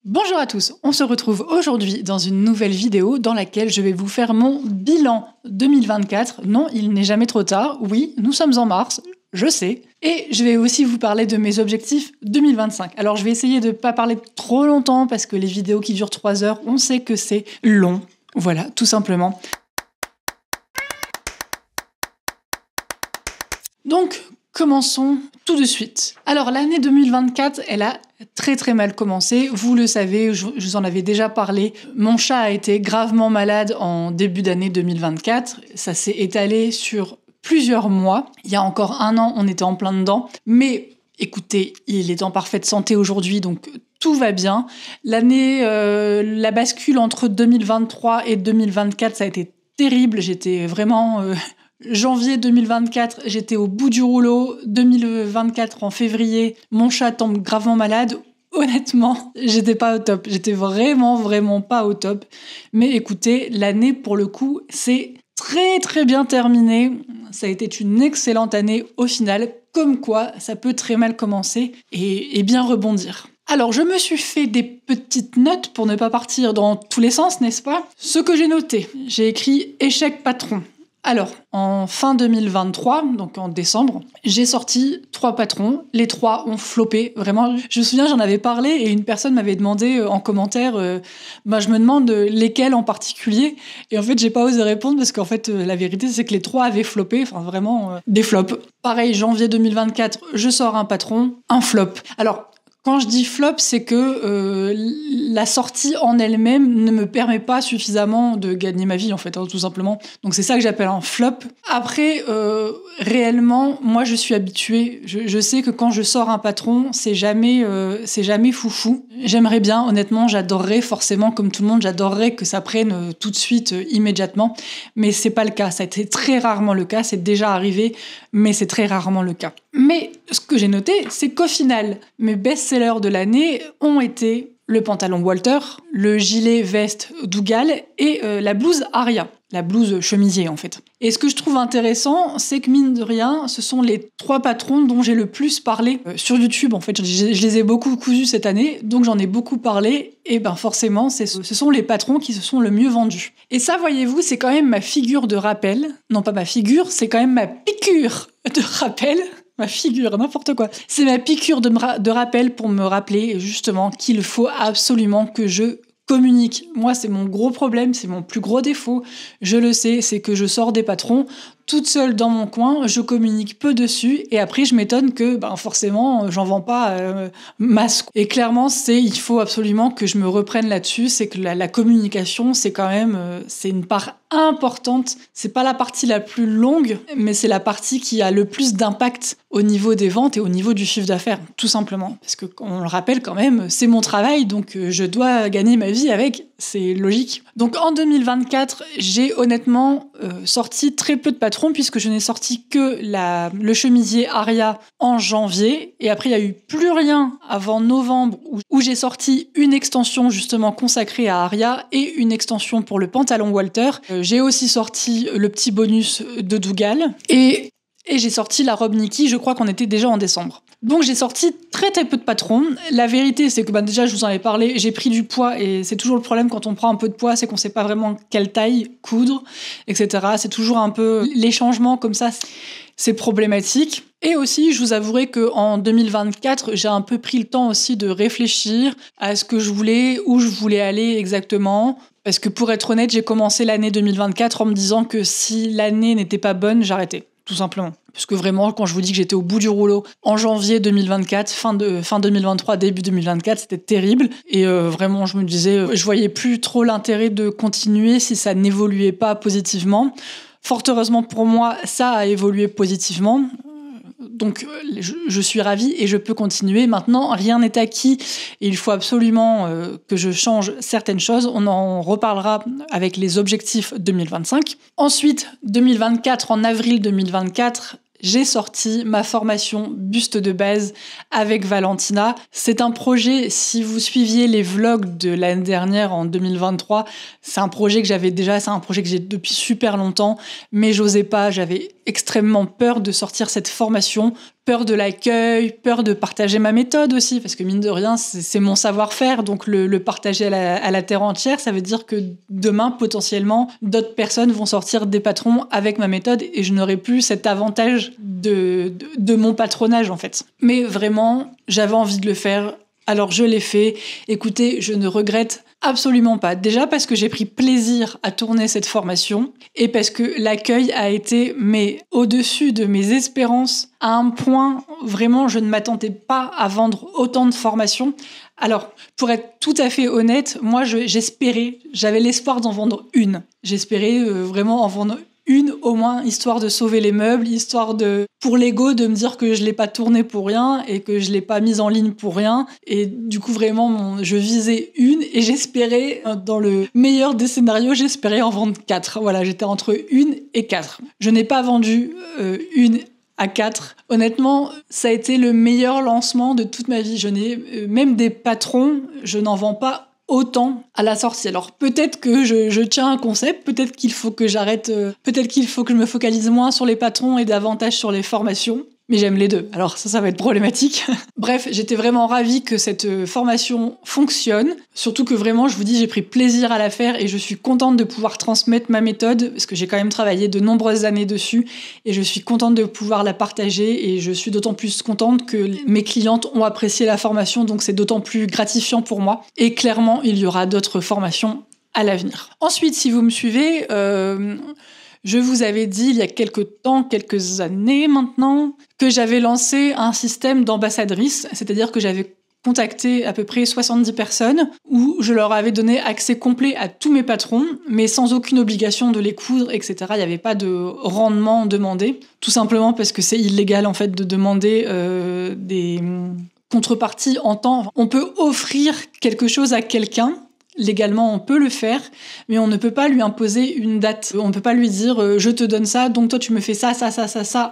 Bonjour à tous, on se retrouve aujourd'hui dans une nouvelle vidéo dans laquelle je vais vous faire mon bilan 2024. Non, il n'est jamais trop tard, oui, nous sommes en mars, je sais. Et je vais aussi vous parler de mes objectifs 2025. Alors je vais essayer de ne pas parler trop longtemps parce que les vidéos qui durent 3 heures, on sait que c'est long. Voilà, tout simplement. Donc, commençons tout de suite. Alors, l'année 2024, elle a très mal commencé. Vous le savez, je vous en avais déjà parlé. Mon chat a été gravement malade en début d'année 2024. Ça s'est étalé sur plusieurs mois. Il y a encore 1 an, on était en plein dedans. Mais écoutez, il est en parfaite santé aujourd'hui, donc tout va bien. L'année, la bascule entre 2023 et 2024, ça a été terrible. J'étais vraiment... Janvier 2024, j'étais au bout du rouleau. 2024, en février, mon chat tombe gravement malade. Honnêtement, j'étais pas au top. J'étais vraiment pas au top. Mais écoutez, l'année, pour le coup, c'est très bien terminée. Ça a été une excellente année au final. Comme quoi, ça peut très mal commencer et bien rebondir. Alors, je me suis fait des petites notes pour ne pas partir dans tous les sens, n'est-ce pas ? Ce que j'ai noté, j'ai écrit « échec patron ». Alors, en fin 2023, donc en décembre, j'ai sorti 3 patrons. Les 3 ont floppé, vraiment. Je me souviens, j'en avais parlé et une personne m'avait demandé en commentaire, je me demande lesquels en particulier. Et en fait, j'ai pas osé répondre parce qu'en fait, la vérité, c'est que les 3 avaient floppé, enfin vraiment des flops. Pareil, janvier 2024, je sors un patron, un flop. Alors, quand je dis flop, c'est que la sortie en elle-même ne me permet pas suffisamment de gagner ma vie, en fait, tout simplement. Donc c'est ça que j'appelle un flop. Après, réellement, moi, je suis habituée. Je sais que quand je sors un patron, c'est jamais foufou. J'aimerais bien, honnêtement, j'adorerais forcément, comme tout le monde, j'adorerais que ça prenne tout de suite, immédiatement. Mais c'est pas le cas. Ça a été très rarement le cas. C'est déjà arrivé, mais c'est très rarement le cas. Mais ce que j'ai noté, c'est qu'au final, mes best-sellers de l'année ont été le pantalon Walter, le gilet veste Dougal et la blouse Aria, la blouse chemisier en fait. Et ce que je trouve intéressant, c'est que mine de rien, ce sont les 3 patrons dont j'ai le plus parlé sur YouTube. En fait, je les ai beaucoup cousus cette année, donc j'en ai beaucoup parlé. Et forcément, ce sont les patrons qui se sont le mieux vendus. Et ça, voyez-vous, c'est quand même ma figure de rappel. Non, pas ma figure, c'est quand même ma piqûre de rappel. Ma figure, n'importe quoi. C'est ma piqûre de rappel pour me rappeler justement qu'il faut absolument que je communique. Moi, c'est mon gros problème, c'est mon plus gros défaut. Je le sais, c'est que je sors des patrons toute seule dans mon coin, je communique peu dessus et après je m'étonne que forcément j'en vends pas masse. Et clairement, il faut absolument que je me reprenne là-dessus, c'est que la communication, c'est quand même c'est une part importante. C'est pas la partie la plus longue, mais c'est la partie qui a le plus d'impact au niveau des ventes et au niveau du chiffre d'affaires, tout simplement. Parce que, on le rappelle quand même, c'est mon travail, donc je dois gagner ma vie avec, c'est logique. Donc en 2024, j'ai honnêtement sorti très peu de patrons puisque je n'ai sorti que le chemisier Aria en janvier. Et après, il n'y a eu plus rien avant novembre où j'ai sorti une extension justement consacrée à Aria et une extension pour le pantalon Walter. J'ai aussi sorti le petit bonus de Dougal et j'ai sorti la robe Nikki, je crois qu'on était déjà en décembre. Donc j'ai sorti très peu de patrons. La vérité, c'est que déjà, je vous en avais parlé, j'ai pris du poids et c'est toujours le problème quand on prend un peu de poids, c'est qu'on sait pas vraiment quelle taille coudre, etc. C'est toujours un peu... Les changements comme ça, c'est problématique. Et aussi, je vous avouerai qu'en 2024, j'ai un peu pris le temps aussi de réfléchir à ce que je voulais, où je voulais aller exactement. Parce que pour être honnête, j'ai commencé l'année 2024 en me disant que si l'année n'était pas bonne, j'arrêtais. Tout simplement. Parce que vraiment, quand je vous dis que j'étais au bout du rouleau en janvier 2024, fin 2023, début 2024, c'était terrible. Et vraiment, je me disais, je voyais plus trop l'intérêt de continuer si ça n'évoluait pas positivement. Fort heureusement pour moi, ça a évolué positivement. Donc, je suis ravie et je peux continuer. Maintenant, rien n'est acquis et il faut absolument que je change certaines choses. On en reparlera avec les objectifs 2025. Ensuite, 2024, en avril 2024, j'ai sorti ma formation buste de base avec Valentina. C'est un projet, si vous suiviez les vlogs de l'année dernière en 2023, c'est un projet que j'avais déjà, c'est un projet que j'ai depuis super longtemps, mais j'osais pas, j'avais extrêmement peur de sortir cette formation Peur de l'accueil, peur de partager ma méthode aussi, parce que mine de rien, c'est mon savoir-faire, donc le partager à la terre entière, ça veut dire que demain, potentiellement, d'autres personnes vont sortir des patrons avec ma méthode et je n'aurai plus cet avantage de mon patronage, en fait. Mais vraiment, j'avais envie de le faire, alors je l'ai fait. Écoutez, je ne regrette absolument pas. Déjà parce que j'ai pris plaisir à tourner cette formation et parce que l'accueil a été au-dessus de mes espérances à un point, vraiment, je ne m'attendais pas à vendre autant de formations. Alors, pour être tout à fait honnête, moi, j'avais l'espoir d'en vendre une. J'espérais vraiment en vendre une au moins, histoire de sauver les meubles, pour l'ego, de me dire que je l'ai pas tourné pour rien et que je l'ai pas mise en ligne pour rien. Et du coup, vraiment, je visais une et j'espérais, dans le meilleur des scénarios, j'espérais en vendre 4. Voilà, j'étais entre 1 et 4. Je n'ai pas vendu 1 à 4. Honnêtement, ça a été le meilleur lancement de toute ma vie. Même des patrons, je n'en vends pas autant à la sortie. Alors peut-être que je tiens un concept, peut-être qu'il faut que j'arrête, peut-être qu'il faut que je me focalise moins sur les patrons et davantage sur les formations. Mais j'aime les deux, alors ça va être problématique. Bref, j'étais vraiment ravie que cette formation fonctionne, surtout que vraiment, je vous dis, j'ai pris plaisir à la faire et je suis contente de pouvoir transmettre ma méthode, parce que j'ai quand même travaillé de nombreuses années dessus, et je suis contente de pouvoir la partager, et je suis d'autant plus contente que mes clientes ont apprécié la formation, donc c'est d'autant plus gratifiant pour moi. Et clairement, il y aura d'autres formations à l'avenir. Ensuite, si vous me suivez... Je vous avais dit il y a quelques années maintenant, que j'avais lancé un système d'ambassadrice, c'est-à-dire que j'avais contacté à peu près 70 personnes où je leur avais donné accès complet à tous mes patrons, mais sans aucune obligation de les coudre, etc. Il n'y avait pas de rendement demandé, tout simplement parce que c'est illégal en fait de demander des contreparties en temps. On peut offrir quelque chose à quelqu'un. Légalement, on peut le faire, mais on ne peut pas lui imposer une date. On ne peut pas lui dire je te donne ça, donc toi tu me fais ça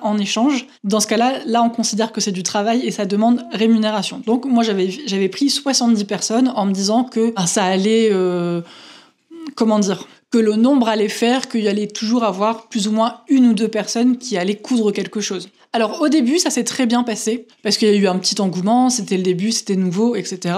en échange. Dans ce cas-là, on considère que c'est du travail et ça demande rémunération. Donc moi j'avais pris 70 personnes en me disant que ça allait que le nombre allait faire qu'il y allait toujours avoir plus ou moins 1 ou 2 personnes qui allaient coudre quelque chose. Alors au début, ça s'est très bien passé, parce qu'il y a eu un petit engouement, c'était le début, c'était nouveau, etc.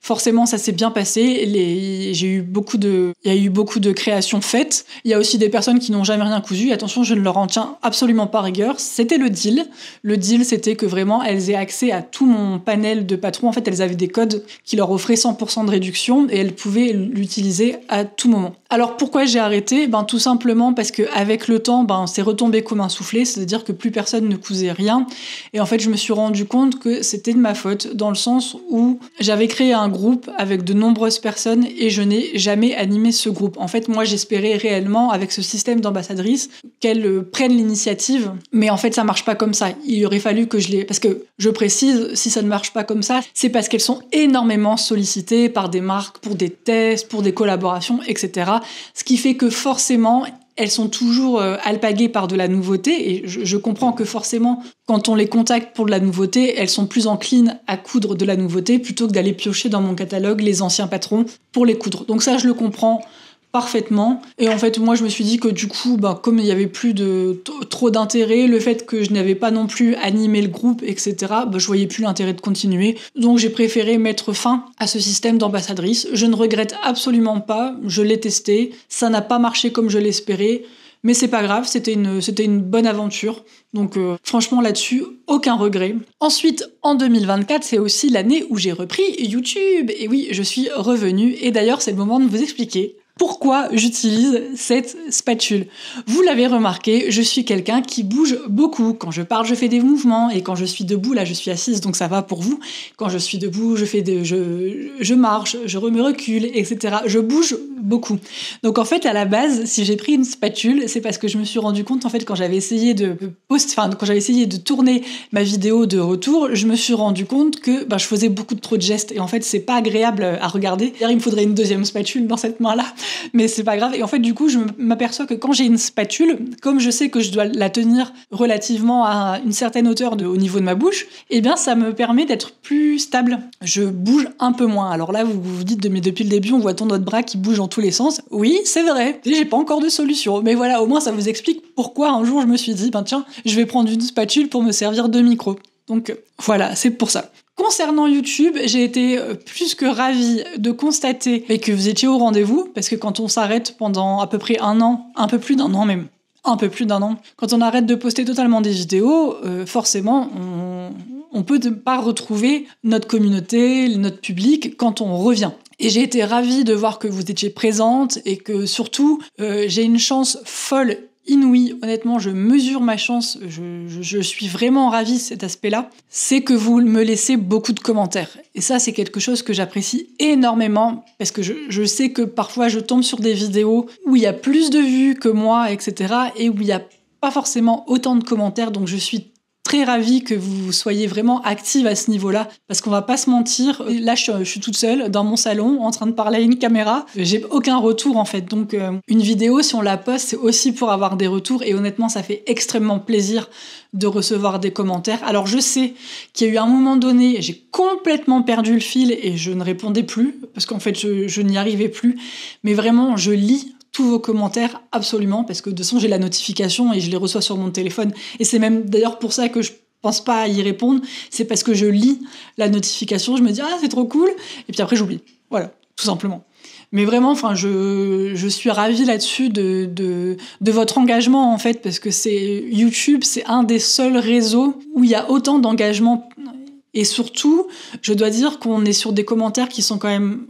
Forcément, ça s'est bien passé. Il y a eu beaucoup de créations faites. Il y a aussi des personnes qui n'ont jamais rien cousu. Attention, je ne leur en tiens absolument pas rigueur. C'était le deal. Le deal, c'était que vraiment, elles aient accès à tout mon panel de patrons. En fait, elles avaient des codes qui leur offraient 100% de réduction et elles pouvaient l'utiliser à tout moment. Alors, pourquoi j'ai arrêté ? Tout simplement parce qu'avec le temps, c'est retombé comme un soufflé. C'est-à-dire que plus personne ne cousait rien. Et en fait, je me suis rendu compte que c'était de ma faute, dans le sens où j'avais créé un groupe avec de nombreuses personnes et je n'ai jamais animé ce groupe. En fait, moi, j'espérais réellement, avec ce système d'ambassadrice, qu'elles prennent l'initiative, mais en fait, ça marche pas comme ça. Il aurait fallu que parce que, je précise, si ça ne marche pas comme ça, c'est parce qu'elles sont énormément sollicitées par des marques pour des tests, pour des collaborations, etc. Ce qui fait que forcément, elles sont toujours alpaguées par de la nouveauté et je comprends que forcément, quand on les contacte pour de la nouveauté, elles sont plus enclines à coudre de la nouveauté plutôt que d'aller piocher dans mon catalogue les anciens patrons pour les coudre. Donc ça, je le comprends parfaitement. Et en fait, moi, je me suis dit que du coup, comme il y avait plus trop d'intérêt, le fait que je n'avais pas non plus animé le groupe, etc., je voyais plus l'intérêt de continuer. Donc, j'ai préféré mettre fin à ce système d'ambassadrice. Je ne regrette absolument pas. Je l'ai testé. Ça n'a pas marché comme je l'espérais. Mais c'est pas grave, c'était une bonne aventure. Donc franchement là-dessus, aucun regret. Ensuite, en 2024, c'est aussi l'année où j'ai repris YouTube. Et oui, je suis revenue. Et d'ailleurs, c'est le moment de vous expliquer pourquoi j'utilise cette spatule. Vous l'avez remarqué, je suis quelqu'un qui bouge beaucoup. Quand je parle, je fais des mouvements. Et quand je suis debout, là je suis assise, donc ça va pour vous. Quand je suis debout, je marche, je me recule, etc. Je bouge beaucoup. Donc en fait, à la base, si j'ai pris une spatule, c'est parce que je me suis rendu compte, en fait, quand j'avais essayé de tourner ma vidéo de retour, je me suis rendu compte que je faisais beaucoup trop de gestes. Et en fait, c'est pas agréable à regarder. D'ailleurs, il me faudrait une deuxième spatule dans cette main-là. Mais c'est pas grave. Et en fait, du coup, je m'aperçois que quand j'ai une spatule, comme je sais que je dois la tenir relativement à une certaine hauteur au niveau de ma bouche, eh bien, ça me permet d'être plus stable. Je bouge un peu moins. Alors là, vous vous dites, mais depuis le début, on voit ton autre bras qui bouge tous les sens. Oui, c'est vrai, j'ai pas encore de solution. Mais voilà, au moins ça vous explique pourquoi un jour je me suis dit, tiens, je vais prendre une spatule pour me servir de micro. Donc voilà, c'est pour ça. Concernant YouTube, j'ai été plus que ravie de constater que vous étiez au rendez-vous, parce que quand on s'arrête pendant à peu près un an, un peu plus d'un an même, quand on arrête de poster totalement des vidéos, forcément, on peut pas retrouver notre communauté, notre public quand on revient. Et j'ai été ravie de voir que vous étiez présente et que surtout, j'ai une chance folle, inouïe. Honnêtement, je mesure ma chance, je suis vraiment ravie de cet aspect-là. C'est que vous me laissez beaucoup de commentaires. Et ça, c'est quelque chose que j'apprécie énormément parce que je sais que parfois, je tombe sur des vidéos où il y a plus de vues que moi, etc. et où il n'y a pas forcément autant de commentaires. Donc, je suis très ravie que vous soyez vraiment active à ce niveau-là, parce qu'on va pas se mentir, là je suis toute seule dans mon salon en train de parler à une caméra, j'ai aucun retour en fait, donc une vidéo si on la poste c'est aussi pour avoir des retours et honnêtement ça fait extrêmement plaisir de recevoir des commentaires. Alors je sais qu'il y a eu un moment donné, j'ai complètement perdu le fil et je ne répondais plus, parce qu'en fait je n'y arrivais plus, mais vraiment je lis tous vos commentaires, absolument, parce que de toute façon, j'ai la notification et je les reçois sur mon téléphone. Et c'est même d'ailleurs pour ça que je pense pas à y répondre, c'est parce que je lis la notification, je me dis « Ah, c'est trop cool !» et puis après, j'oublie. Voilà, tout simplement. Mais vraiment, je suis ravie là-dessus de votre engagement, en fait, parce que YouTube, c'est un des seuls réseaux où il y a autant d'engagement. Et surtout, je dois dire qu'on est sur des commentaires qui sont quand même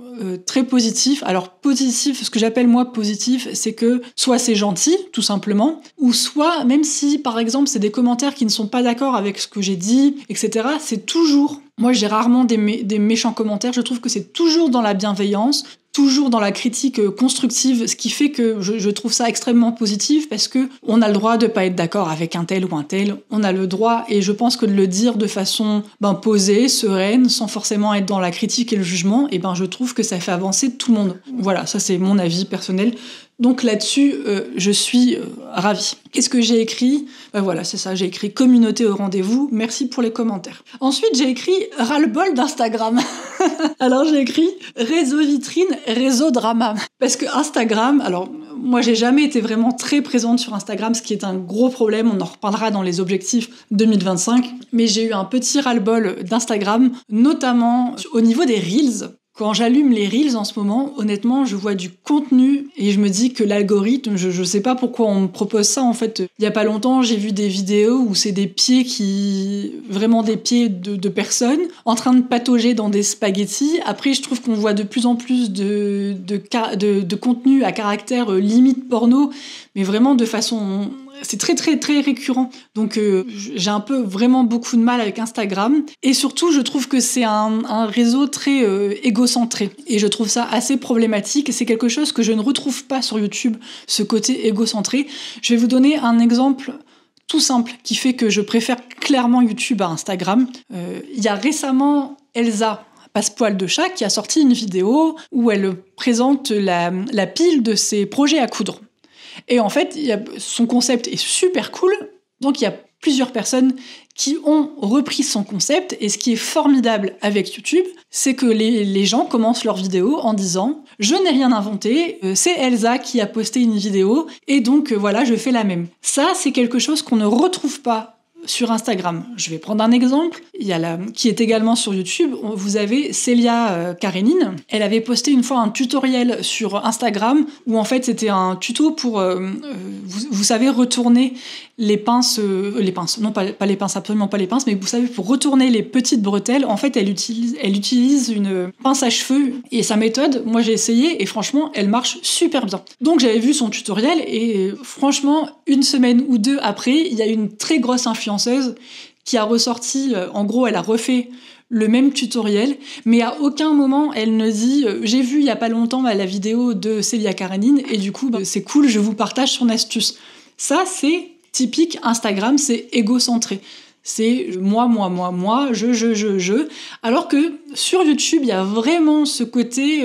très positifs. Alors positif, ce que j'appelle moi positif, c'est que soit c'est gentil, tout simplement, ou soit, même si par exemple c'est des commentaires qui ne sont pas d'accord avec ce que j'ai dit, etc., c'est toujours... Moi j'ai rarement des méchants commentaires, je trouve que c'est toujours dans la bienveillance, toujours dans la critique constructive, ce qui fait que je trouve ça extrêmement positif parce que on a le droit de pas être d'accord avec un tel ou un tel, on a le droit, et je pense que de le dire de façon posée, sereine, sans forcément être dans la critique et le jugement, et je trouve que ça fait avancer tout le monde. Voilà, ça c'est mon avis personnel. Donc là-dessus, je suis ravie. Qu'est-ce que j'ai écrit ? Voilà, c'est ça, j'ai écrit « Communauté au rendez-vous », merci pour les commentaires. Ensuite, j'ai écrit « Ras-le-bol d'Instagram ». Alors j'ai écrit « Réseau vitrine, réseau drama ». Parce que Instagram, alors moi j'ai jamais été vraiment très présente sur Instagram, ce qui est un gros problème, on en reparlera dans les objectifs 2025, mais j'ai eu un petit ras-le-bol d'Instagram, notamment au niveau des Reels. Quand j'allume les Reels en ce moment, honnêtement, je vois du contenu et je me dis que l'algorithme, je sais pas pourquoi on me propose ça en fait. Il y a pas longtemps, j'ai vu des vidéos où c'est des pieds vraiment des pieds de personnes en train de patauger dans des spaghettis. Après, je trouve qu'on voit de plus en plus de contenu à caractère limite porno, mais vraiment de façon... C'est très très très récurrent. Donc j'ai un peu vraiment beaucoup de mal avec Instagram. Et surtout, je trouve que c'est un réseau très égocentré. Et je trouve ça assez problématique. C'est quelque chose que je ne retrouve pas sur YouTube, ce côté égocentré. Je vais vous donner un exemple tout simple qui fait que je préfère clairement YouTube à Instagram. Il y a récemment Elsa, Passepoil de chat, qui a sorti une vidéo où elle présente la pile de ses projets à coudre. Et en fait, son concept est super cool, donc il y a plusieurs personnes qui ont repris son concept, et ce qui est formidable avec YouTube, c'est que les gens commencent leurs vidéos en disant « Je n'ai rien inventé, c'est Elsa qui a posté une vidéo, et donc voilà, je fais la même ». Ça, c'est quelque chose qu'on ne retrouve pas sur Instagram. Je vais prendre un exemple, qui est également sur YouTube. Vous avez Célia Karénine. Elle avait posté une fois un tutoriel sur Instagram où en fait c'était un tuto pour, vous savez, retourner les pinces, non pas les pinces, absolument pas les pinces, mais vous savez, pour retourner les petites bretelles, en fait elle utilise une pince à cheveux, et sa méthode, moi j'ai essayé et franchement elle marche super bien. Donc j'avais vu son tutoriel et franchement une semaine ou deux après, il y a une très grosse influenceuse qui a ressorti, en gros elle a refait le même tutoriel, mais à aucun moment elle ne dit j'ai vu il y a pas longtemps la vidéo de Célia Karénine et du coup c'est cool, je vous partage son astuce. Ça c'est typique Instagram, c'est égocentré. C'est moi, je. Alors que sur YouTube, il y a vraiment ce côté...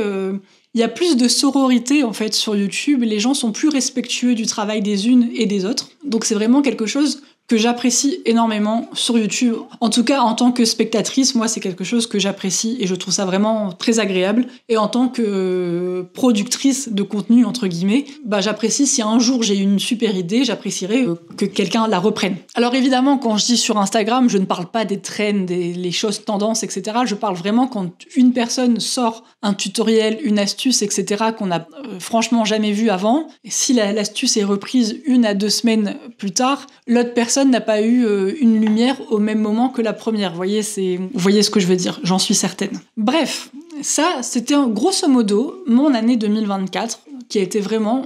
il y a plus de sororité, en fait, sur YouTube. Les gens sont plus respectueux du travail des unes et des autres. Donc c'est vraiment quelque chose que j'apprécie énormément sur YouTube. En tout cas, en tant que spectatrice, moi, c'est quelque chose que j'apprécie et je trouve ça vraiment très agréable. Et en tant que productrice de contenu, entre guillemets, j'apprécie si un jour j'ai une super idée, j'apprécierais que quelqu'un la reprenne. Alors évidemment, quand je dis sur Instagram, je ne parle pas des trends, les choses tendances, etc. Je parle vraiment quand une personne sort un tutoriel, une astuce, etc. qu'on n'a franchement jamais vu avant. Et si l'astuce est reprise 1 à 2 semaines plus tard, l'autre personne n'a pas eu une lumière au même moment que la première. Vous voyez ce que je veux dire, j'en suis certaine. Bref, ça, c'était grosso modo mon année 2024, qui a été vraiment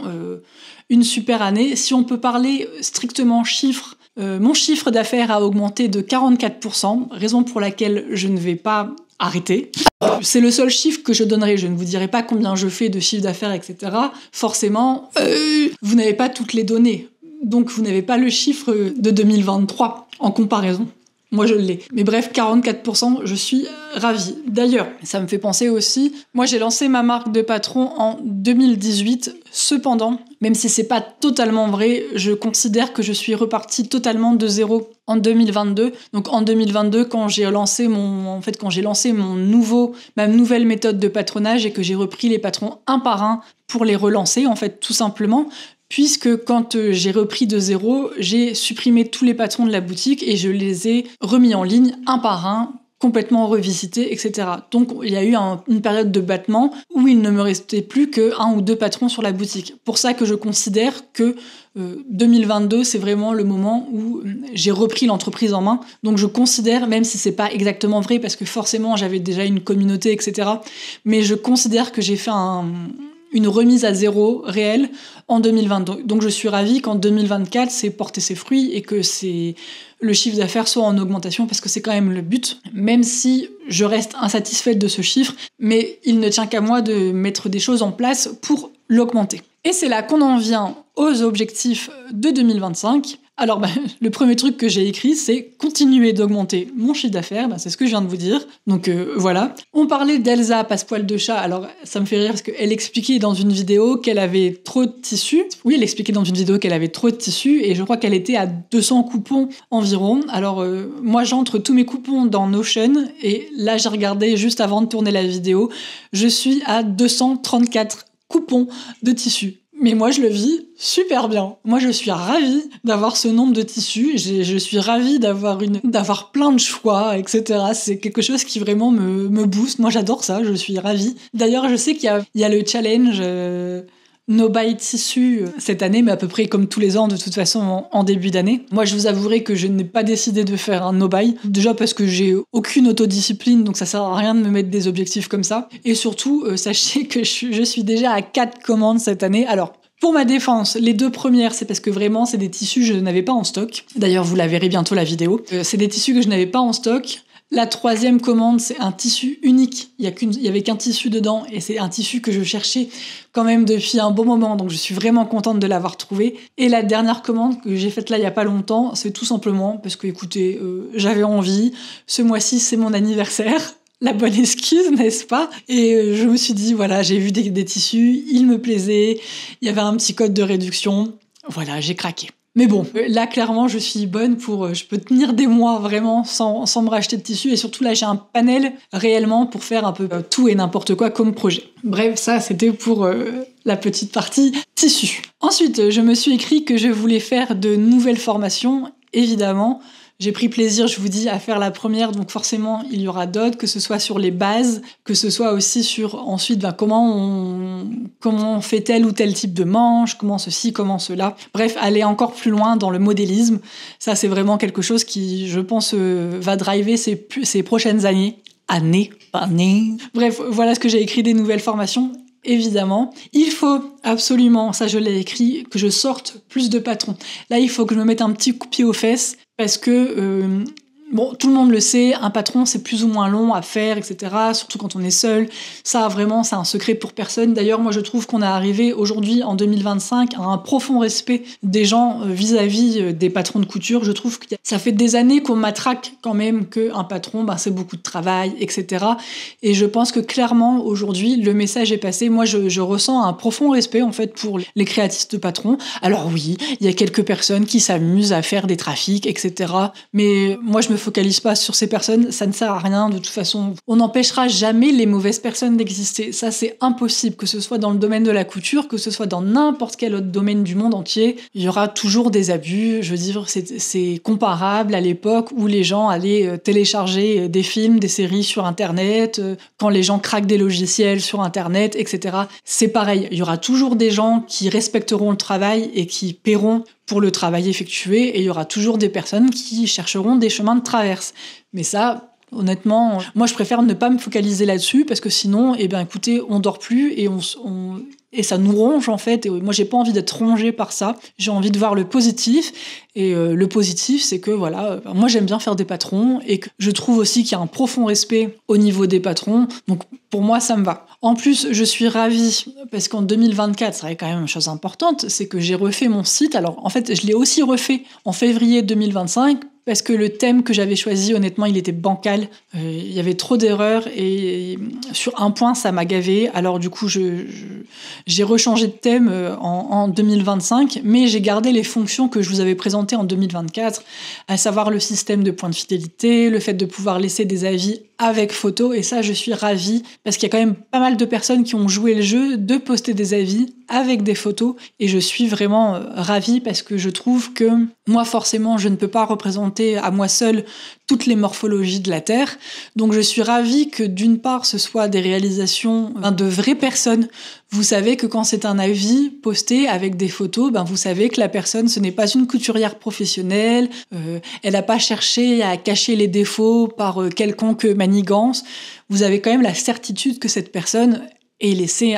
une super année. Si on peut parler strictement chiffres, mon chiffre d'affaires a augmenté de 44%, raison pour laquelle je ne vais pas arrêter. C'est le seul chiffre que je donnerai. Je ne vous dirai pas combien je fais de chiffre d'affaires, etc. Forcément, vous n'avez pas toutes les données. Donc vous n'avez pas le chiffre de 2023 en comparaison. Moi, je l'ai. Mais bref, 44%, je suis ravie. D'ailleurs, ça me fait penser aussi, moi, j'ai lancé ma marque de patron en 2018. Cependant, même si c'est pas totalement vrai, je considère que je suis repartie totalement de zéro en 2022. Donc en 2022, quand j'ai lancé ma nouvelle méthode de patronage et que j'ai repris les patrons un par un pour les relancer, en fait, tout simplement, puisque quand j'ai repris de zéro, j'ai supprimé tous les patrons de la boutique et je les ai remis en ligne un par un, complètement revisités, etc. Donc il y a eu une période de battement où il ne me restait plus que 1 ou 2 patrons sur la boutique. Pour ça que je considère que 2022, c'est vraiment le moment où j'ai repris l'entreprise en main. Donc je considère, même si c'est pas exactement vrai, parce que forcément j'avais déjà une communauté, etc., mais je considère que j'ai fait une remise à zéro réelle en 2022. Donc je suis ravie qu'en 2024, c'est porté ses fruits et que le chiffre d'affaires soit en augmentation parce que c'est quand même le but, même si je reste insatisfaite de ce chiffre, mais il ne tient qu'à moi de mettre des choses en place pour l'augmenter. Et c'est là qu'on en vient aux objectifs de 2025. Alors, le premier truc que j'ai écrit, c'est continuer d'augmenter mon chiffre d'affaires. C'est ce que je viens de vous dire. Donc, voilà. On parlait d'Elsa Passepoil de chat. Alors, ça me fait rire parce qu'elle expliquait dans une vidéo qu'elle avait trop de tissus. Oui, elle expliquait dans une vidéo qu'elle avait trop de tissus et je crois qu'elle était à 200 coupons environ. Alors, moi, j'entre tous mes coupons dans Notion et là, j'ai regardé juste avant de tourner la vidéo. Je suis à 234 coupons de tissus. Mais moi, je le vis super bien. Moi, je suis ravie d'avoir ce nombre de tissus. Je suis ravie d'avoir plein de choix, etc. C'est quelque chose qui vraiment me booste. Moi, j'adore ça. Je suis ravie. D'ailleurs, je sais qu'il y a le challenge No Buy Tissu cette année, mais à peu près comme tous les ans, de toute façon, en début d'année. Moi, je vous avouerai que je n'ai pas décidé de faire un No Buy. Déjà parce que j'ai aucune autodiscipline, donc ça sert à rien de me mettre des objectifs comme ça. Et surtout, sachez que je suis déjà à 4 commandes cette année. Alors, pour ma défense, les 2 premières, c'est parce que vraiment, c'est des tissus que je n'avais pas en stock. D'ailleurs, vous la verrez bientôt, la vidéo. C'est des tissus que je n'avais pas en stock. La 3e commande, c'est un tissu unique. Il y avait qu'un tissu dedans et c'est un tissu que je cherchais quand même depuis un bon moment. Donc, je suis vraiment contente de l'avoir trouvé. Et la dernière commande que j'ai faite là il y a pas longtemps, c'est tout simplement parce que, écoutez, j'avais envie. Ce mois-ci, c'est mon anniversaire. La bonne excuse, n'est-ce pas? Et je me suis dit, voilà, j'ai vu des tissus, ils me plaisaient, il y avait un petit code de réduction. Voilà, j'ai craqué. Mais bon, là, clairement, je suis bonne je peux tenir des mois vraiment sans me racheter de tissu. Et surtout, là, j'ai un panel réellement pour faire un peu tout et n'importe quoi comme projet. Bref, ça, c'était pour la petite partie tissu. Ensuite, je me suis écrit que je voulais faire de nouvelles formations, évidemment. J'ai pris plaisir, je vous dis, à faire la première, donc forcément, il y aura d'autres, que ce soit sur les bases, que ce soit aussi sur, ensuite, comment on fait tel ou tel type de manche, comment ceci, comment cela. Bref, aller encore plus loin dans le modélisme. Ça, c'est vraiment quelque chose qui, je pense, va driver ces prochaines années. Bref, voilà ce que j'ai écrit des nouvelles formations. Évidemment, il faut absolument, ça je l'ai écrit, que je sorte plus de patrons. Là, il faut que je me mette un petit coup de pied aux fesses parce que Bon, tout le monde le sait, un patron, c'est plus ou moins long à faire, etc. Surtout quand on est seul. Ça, vraiment, c'est un secret pour personne. D'ailleurs, moi, je trouve qu'on est arrivé aujourd'hui, en 2025, à un profond respect des gens vis-à-vis des patrons de couture. Je trouve que ça fait des années qu'on matraque quand même qu'un patron, c'est beaucoup de travail, etc. Et je pense que clairement, aujourd'hui, le message est passé. Moi, je ressens un profond respect, en fait, pour les créatifs de patrons. Alors oui, il y a quelques personnes qui s'amusent à faire des trafics, etc. Mais moi, je me focalise pas sur ces personnes, ça ne sert à rien. De toute façon, on n'empêchera jamais les mauvaises personnes d'exister. Ça, c'est impossible, que ce soit dans le domaine de la couture, que ce soit dans n'importe quel autre domaine du monde entier. Il y aura toujours des abus. Je veux dire, c'est comparable à l'époque où les gens allaient télécharger des films, des séries sur Internet, quand les gens craquent des logiciels sur Internet, etc. C'est pareil. Il y aura toujours des gens qui respecteront le travail et qui paieront pour le travail effectué, et il y aura toujours des personnes qui chercheront des chemins de traverse. Mais ça, honnêtement, moi je préfère ne pas me focaliser là-dessus, parce que sinon, écoutez, on dort plus et ça nous ronge en fait. Et moi j'ai pas envie d'être rongée par ça. J'ai envie de voir le positif. Et le positif, c'est que voilà, moi j'aime bien faire des patrons, et que je trouve aussi qu'il y a un profond respect au niveau des patrons. Donc pour moi, ça me va. En plus, je suis ravie, parce qu'en 2024, ça serait quand même une chose importante, c'est que j'ai refait mon site. Alors en fait, je l'ai aussi refait en février 2025, parce que le thème que j'avais choisi, honnêtement, il était bancal. Il y avait trop d'erreurs, et sur un point, ça m'a gavé. Alors du coup, j'ai rechangé de thème en 2025, mais j'ai gardé les fonctions que je vous avais présentées en 2024, à savoir le système de points de fidélité, le fait de pouvoir laisser des avis avec photo, et ça, je suis ravie, parce qu'il y a quand même pas mal de personnes qui ont joué le jeu de poster des avis avec des photos, et je suis vraiment ravie, parce que je trouve que moi, forcément, je ne peux pas représenter à moi seule toutes les morphologies de la Terre, donc je suis ravie que d'une part, ce soit des réalisations de vraies personnes. Vous savez que quand c'est un avis posté avec des photos, vous savez que la personne, ce n'est pas une couturière professionnelle, elle n'a pas cherché à cacher les défauts par quelconque manigance. Vous avez quand même la certitude que cette personne est laissée,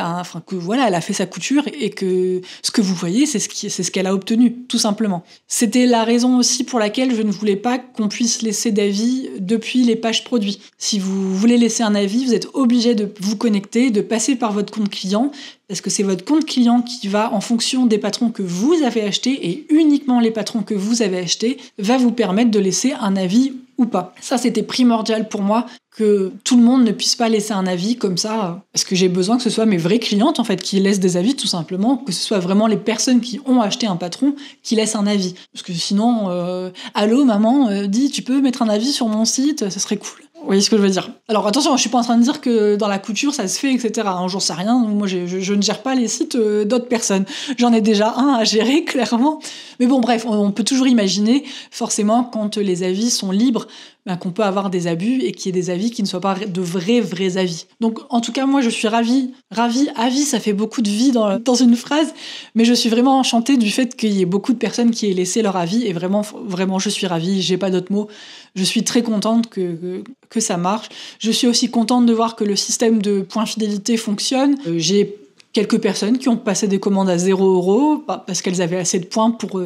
que voilà, elle a fait sa couture, et que ce que vous voyez, c'est ce qu'elle a obtenu, tout simplement. C'était la raison aussi pour laquelle je ne voulais pas qu'on puisse laisser d'avis depuis les pages produits. Si vous voulez laisser un avis, vous êtes obligé de vous connecter, de passer par votre compte client, parce que c'est votre compte client qui va, en fonction des patrons que vous avez achetés, et uniquement les patrons que vous avez achetés, va vous permettre de laisser un avis ou pas. Ça, c'était primordial pour moi, que tout le monde ne puisse pas laisser un avis comme ça, parce que j'ai besoin que ce soit mes vraies clientes, en fait, qui laissent des avis, tout simplement, que ce soit vraiment les personnes qui ont acheté un patron qui laissent un avis. Parce que sinon, allô, maman, dis, tu peux mettre un avis sur mon site, ça serait cool. Vous voyez ce que je veux dire? Alors attention, je suis pas en train de dire que dans la couture ça se fait, etc. J'en sais rien. Moi, je ne gère pas les sites d'autres personnes. J'en ai déjà un à gérer, clairement. Mais bon, bref, on peut toujours imaginer, forcément, quand les avis sont libres, qu'on peut avoir des abus, et qu'il y ait des avis qui ne soient pas de vrais avis. Donc, en tout cas, moi, je suis ravie. Avis, ça fait beaucoup de vie dans une phrase, mais je suis vraiment enchantée du fait qu'il y ait beaucoup de personnes qui aient laissé leur avis, et vraiment, je suis ravie. J'ai pas d'autres mots. Je suis très contente que ça marche. Je suis aussi contente de voir que le système de points fidélité fonctionne. J'ai quelques personnes qui ont passé des commandes à 0 € parce qu'elles avaient assez de points pour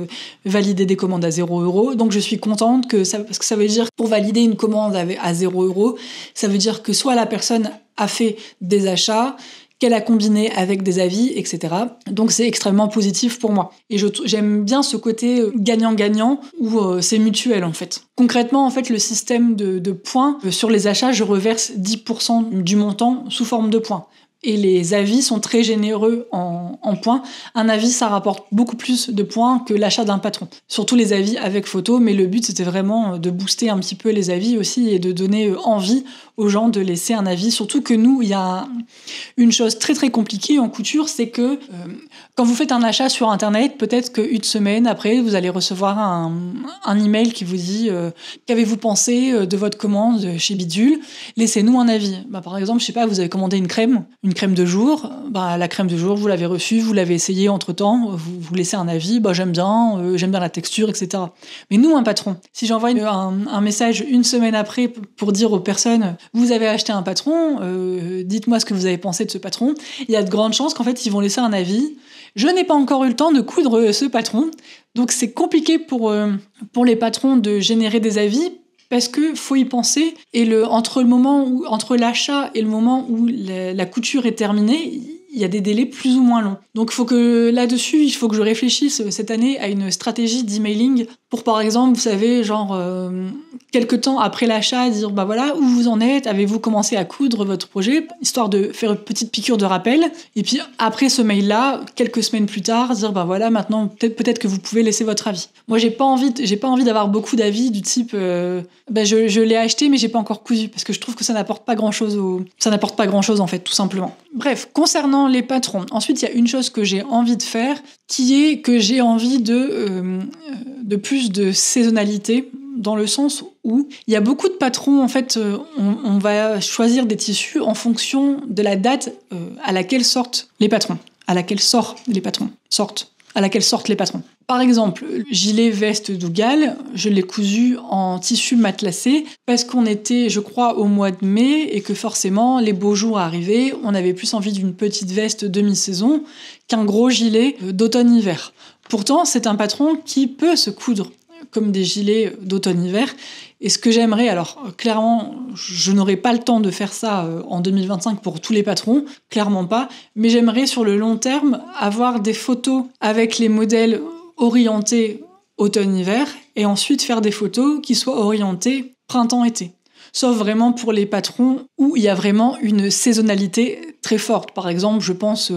valider des commandes à 0 €. Donc je suis contente parce que ça veut dire que pour valider une commande à 0 €, ça veut dire que soit la personne a fait des achats, qu'elle a combiné avec des avis, etc. Donc c'est extrêmement positif pour moi. Et j'aime bien ce côté gagnant-gagnant où c'est mutuel en fait. Concrètement, en fait, le système de points, sur les achats, je reverse 10% du montant sous forme de points. Et les avis sont très généreux en points. Un avis, ça rapporte beaucoup plus de points que l'achat d'un patron. Surtout les avis avec photo, mais le but, c'était vraiment de booster un petit peu les avis aussi, et de donner envie aux gens de laisser un avis. Surtout que nous, il y a une chose très très compliquée en couture, c'est que quand vous faites un achat sur Internet, peut-être qu'une semaine après, vous allez recevoir un email qui vous dit qu'avez-vous pensé de votre commande chez Bidule? Laissez-nous un avis. Par exemple, je sais pas, vous avez commandé une crème de jour. La crème de jour, vous l'avez reçue, vous l'avez essayée entre-temps, vous laissez un avis, j'aime bien la texture, etc. Mais nous, un patron, si j'envoie un message une semaine après pour dire aux personnes, vous avez acheté un patron, dites-moi ce que vous avez pensé de ce patron, il y a de grandes chances qu'en fait, ils vont laisser un avis. Je n'ai pas encore eu le temps de coudre ce patron, donc c'est compliqué pour les patrons de générer des avis, parce que faut y penser. Et entre l'achat et le moment où la couture est terminée, il y a des délais plus ou moins longs. Donc il faut que je réfléchisse cette année à une stratégie d'emailing pour, par exemple, vous savez, quelques temps après l'achat, dire bah voilà, où vous en êtes, avez-vous commencé à coudre votre projet, histoire de faire une petite piqûre de rappel. Et puis après ce mail-là, quelques semaines plus tard, dire bah voilà, maintenant peut-être que vous pouvez laisser votre avis. Moi, j'ai pas envie d'avoir beaucoup d'avis du type je l'ai acheté mais j'ai pas encore cousu, parce que je trouve que ça n'apporte pas grand-chose en fait, tout simplement. Bref, concernant les patrons, ensuite il y a une chose que j'ai envie de faire, qui est que j'ai envie de plus de saisonnalité, dans le sens où il y a beaucoup de patrons, en fait, on va choisir des tissus en fonction de la date à laquelle sortent les patrons. Par exemple, gilet veste Dougal, je l'ai cousu en tissu matelassé parce qu'on était, je crois, au mois de mai et que forcément, les beaux jours arrivaient, on avait plus envie d'une petite veste demi-saison qu'un gros gilet d'automne-hiver. Pourtant, c'est un patron qui peut se coudre comme des gilets d'automne-hiver. Et ce que j'aimerais, alors clairement, je n'aurai pas le temps de faire ça en 2025 pour tous les patrons, clairement pas, mais j'aimerais sur le long terme avoir des photos avec les modèles orientés automne-hiver et ensuite faire des photos qui soient orientées printemps-été. Sauf vraiment pour les patrons où il y a vraiment une saisonnalité très forte. Par exemple, je pense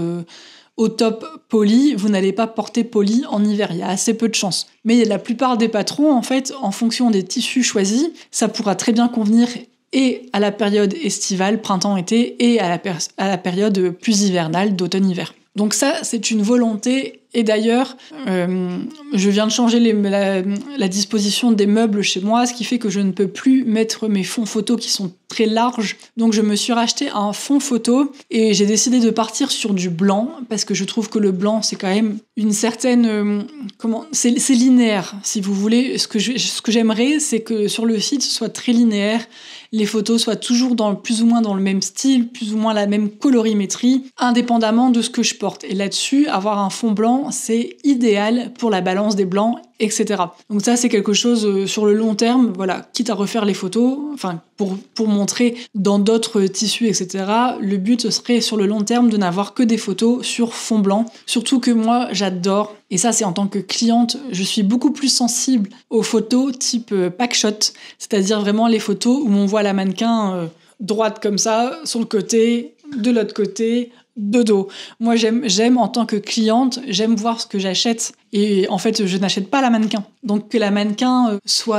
au top poli, vous n'allez pas porter poli en hiver, il y a assez peu de chance. Mais la plupart des patrons, en fait, en fonction des tissus choisis, ça pourra très bien convenir et à la période estivale, printemps-été, et à la période plus hivernale, d'automne-hiver. Donc ça, c'est une volonté. Et d'ailleurs, je viens de changer la disposition des meubles chez moi, ce qui fait que je ne peux plus mettre mes fonds photos qui sont très larges. Donc je me suis racheté un fond photo et j'ai décidé de partir sur du blanc parce que je trouve que le blanc, c'est quand même une certaine... c'est linéaire, si vous voulez. Ce que j'aimerais, c'est que sur le site, ce soit très linéaire. Les photos soient toujours plus ou moins dans le même style, plus ou moins la même colorimétrie, indépendamment de ce que je porte. Et là-dessus, avoir un fond blanc, c'est idéal pour la balance des blancs, etc. Donc ça, c'est quelque chose sur le long terme, voilà, quitte à refaire les photos, enfin, pour montrer dans d'autres tissus, etc. Le but, ce serait sur le long terme de n'avoir que des photos sur fond blanc. Surtout que moi, j'adore, et ça, c'est en tant que cliente, je suis beaucoup plus sensible aux photos type packshot, c'est-à-dire vraiment les photos où on voit la mannequin droite comme ça, sur le côté, de l'autre côté, de dos. Moi, j'aime en tant que cliente, j'aime voir ce que j'achète. Et en fait, je n'achète pas la mannequin. Donc que la mannequin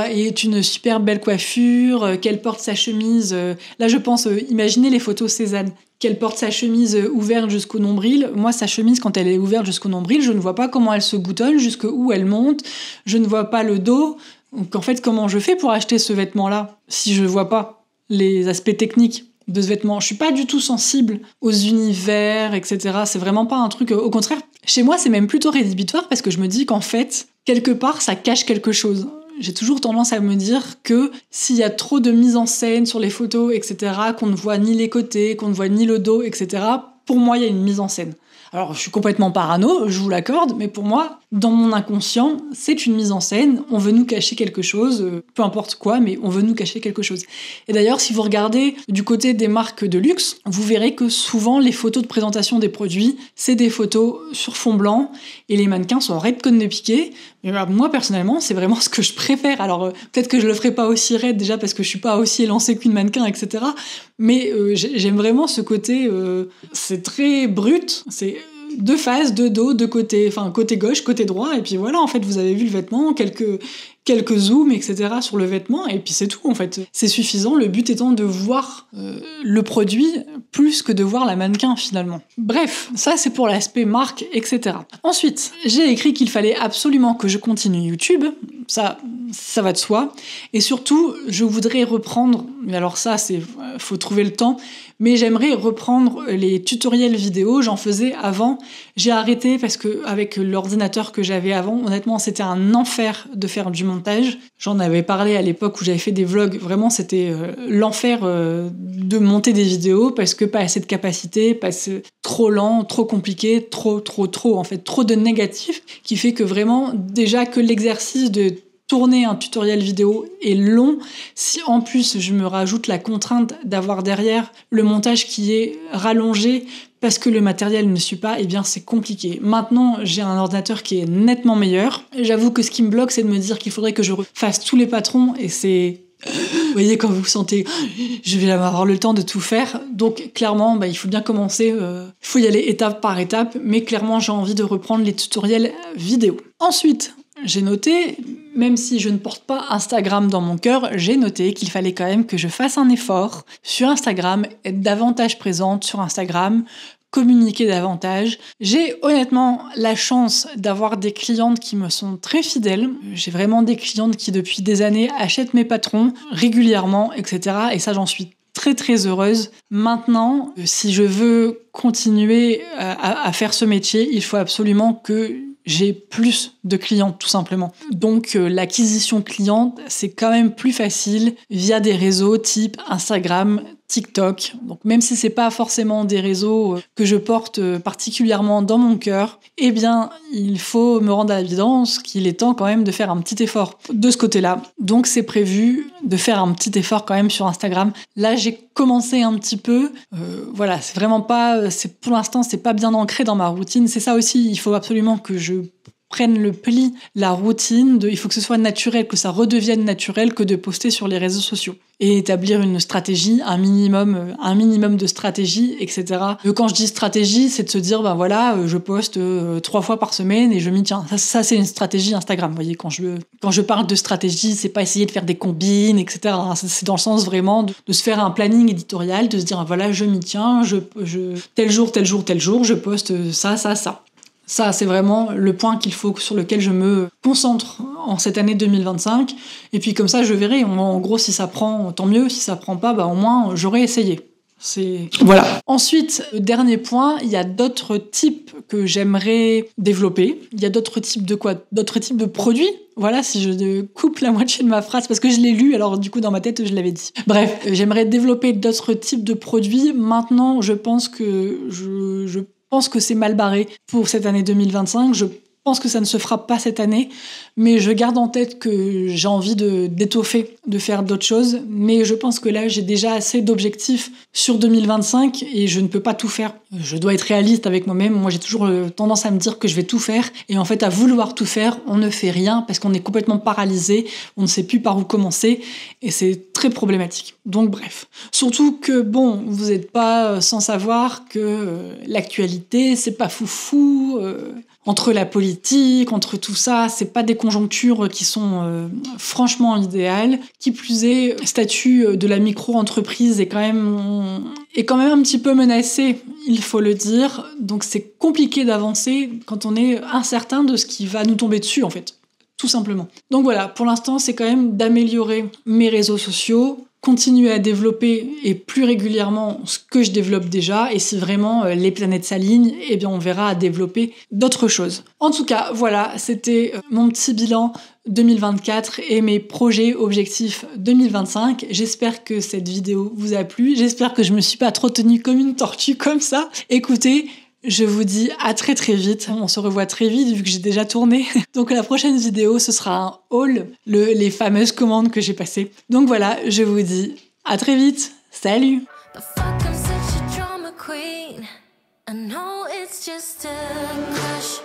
ait une super belle coiffure, qu'elle porte sa chemise... là, je pense, imaginez les photos Cézanne. Qu'elle porte sa chemise ouverte jusqu'au nombril. Moi, sa chemise, quand elle est ouverte jusqu'au nombril, je ne vois pas comment elle se boutonne, jusqu'où elle monte. Je ne vois pas le dos. Donc en fait, comment je fais pour acheter ce vêtement-là si je ne vois pas les aspects techniques de ce vêtement? Je suis pas du tout sensible aux univers, etc. C'est vraiment pas un truc... Au contraire, chez moi, c'est même plutôt rédhibitoire parce que je me dis qu'en fait, quelque part, ça cache quelque chose. J'ai toujours tendance à me dire que s'il y a trop de mise en scène sur les photos, etc., qu'on ne voit ni les côtés, qu'on ne voit ni le dos, etc., pour moi, il y a une mise en scène. Alors, je suis complètement parano, je vous l'accorde, mais pour moi, dans mon inconscient, c'est une mise en scène. On veut nous cacher quelque chose, peu importe quoi, mais on veut nous cacher quelque chose. Et d'ailleurs, si vous regardez du côté des marques de luxe, vous verrez que souvent, les photos de présentation des produits, c'est des photos sur fond blanc, et les mannequins sont raides comme des piquets. Mais moi, personnellement, c'est vraiment ce que je préfère. Alors, peut-être que je le ferai pas aussi raide, déjà parce que je suis pas aussi élancée qu'une mannequin, etc. Mais j'aime vraiment ce côté... c'est très brut, c'est... deux faces, deux dos, deux côtés, enfin côté gauche, côté droit, et puis voilà, en fait, vous avez vu le vêtement, quelques zooms, etc. sur le vêtement, et puis c'est tout, en fait. C'est suffisant, le but étant de voir le produit plus que de voir la mannequin, finalement. Bref, ça, c'est pour l'aspect marque, etc. Ensuite, j'ai écrit qu'il fallait absolument que je continue YouTube, ça va de soi, et surtout, je voudrais reprendre, mais alors ça, faut trouver le temps, mais j'aimerais reprendre les tutoriels vidéo, j'en faisais avant, j'ai arrêté parce que avec l'ordinateur que j'avais avant, honnêtement, c'était un enfer de faire du montage. J'en avais parlé à l'époque où j'avais fait des vlogs, vraiment c'était l'enfer de monter des vidéos parce que pas assez de capacité, trop lent, trop compliqué, trop en fait, trop de négatifs qui fait que vraiment déjà que l'exercice de tourner un tutoriel vidéo est long, si en plus je me rajoute la contrainte d'avoir derrière le montage qui est rallongé parce que le matériel ne suit pas, eh bien c'est compliqué. Maintenant, j'ai un ordinateur qui est nettement meilleur. J'avoue que ce qui me bloque, c'est de me dire qu'il faudrait que je fasse tous les patrons et c'est... Vous voyez, quand vous sentez je vais avoir le temps de tout faire, donc clairement il faut bien commencer, il faut y aller étape par étape, mais clairement j'ai envie de reprendre les tutoriels vidéo. Ensuite, j'ai noté, même si je ne porte pas Instagram dans mon cœur, j'ai noté qu'il fallait quand même que je fasse un effort sur Instagram, être davantage présente sur Instagram, communiquer davantage. J'ai honnêtement la chance d'avoir des clientes qui me sont très fidèles. J'ai vraiment des clientes qui depuis des années achètent mes patrons régulièrement, etc. Et ça, j'en suis très très heureuse. Maintenant, si je veux continuer à faire ce métier, il faut absolument que j'ai plus de clients, tout simplement. Donc, l'acquisition client, c'est quand même plus facile via des réseaux type Instagram, TikTok. Donc, même si c'est pas forcément des réseaux que je porte particulièrement dans mon cœur, eh bien, il faut me rendre à l'évidence qu'il est temps quand même de faire un petit effort de ce côté-là. Donc, c'est prévu de faire un petit effort quand même sur Instagram. Là, j'ai commencé un petit peu. Voilà, c'est vraiment pas... pour l'instant, c'est pas bien ancré dans ma routine. C'est ça aussi, il faut absolument que je prenne le pli, la routine, il faut que ce soit naturel, que ça redevienne naturel que de poster sur les réseaux sociaux. Et établir une stratégie, un minimum de stratégie, etc. Quand je dis stratégie, c'est de se dire, je poste 3 fois par semaine et je m'y tiens. Ça, c'est une stratégie Instagram. Vous voyez, quand je parle de stratégie, c'est pas essayer de faire des combines, etc. C'est dans le sens vraiment de se faire un planning éditorial, de se dire, je m'y tiens, tel jour, je poste ça. Ça, c'est vraiment le point sur lequel je me concentre en cette année 2025. Et puis comme ça, je verrai. En gros, si ça prend, tant mieux. Si ça prend pas, au moins, j'aurai essayé. Voilà. Ensuite, le dernier point, il y a d'autres types que j'aimerais développer. Il y a d'autres types de quoi ? D'autres types de produits. Voilà, si je coupe la moitié de ma phrase, parce que je l'ai lu, alors du coup, dans ma tête, je l'avais dit. Bref, j'aimerais développer d'autres types de produits. Maintenant, je pense que je pense que c'est mal barré pour cette année 2025. Je pense que ça ne se fera pas cette année, mais je garde en tête que j'ai envie d'étoffer, de faire d'autres choses. Mais je pense que là, j'ai déjà assez d'objectifs sur 2025 et je ne peux pas tout faire. Je dois être réaliste avec moi-même. Moi, j'ai toujours tendance à me dire que je vais tout faire. Et en fait, à vouloir tout faire, on ne fait rien parce qu'on est complètement paralysé. On ne sait plus par où commencer et c'est très problématique. Donc bref. Surtout que, vous n'êtes pas sans savoir que l'actualité, c'est pas foufou. Entre la politique, entre tout ça, c'est pas des conjonctures qui sont franchement idéales. Qui plus est, le statut de la micro-entreprise est quand même un petit peu menacé, il faut le dire. Donc c'est compliqué d'avancer quand on est incertain de ce qui va nous tomber dessus, en fait. Tout simplement. Donc voilà, pour l'instant, c'est quand même d'améliorer mes réseaux sociaux, continuer à développer et plus régulièrement ce que je développe déjà, et si vraiment les planètes s'alignent, eh bien on verra à développer d'autres choses. En tout cas, voilà, c'était mon petit bilan 2024 et mes projets objectifs 2025. J'espère que cette vidéo vous a plu, j'espère que je me suis pas trop tenue comme une tortue comme ça. Écoutez, je vous dis à très très vite. On se revoit très vite vu que j'ai déjà tourné. Donc la prochaine vidéo, ce sera un haul, les fameuses commandes que j'ai passées. Donc voilà, je vous dis à très vite. Salut! The fuck, I'm such a drama queen. I know it's just a crush.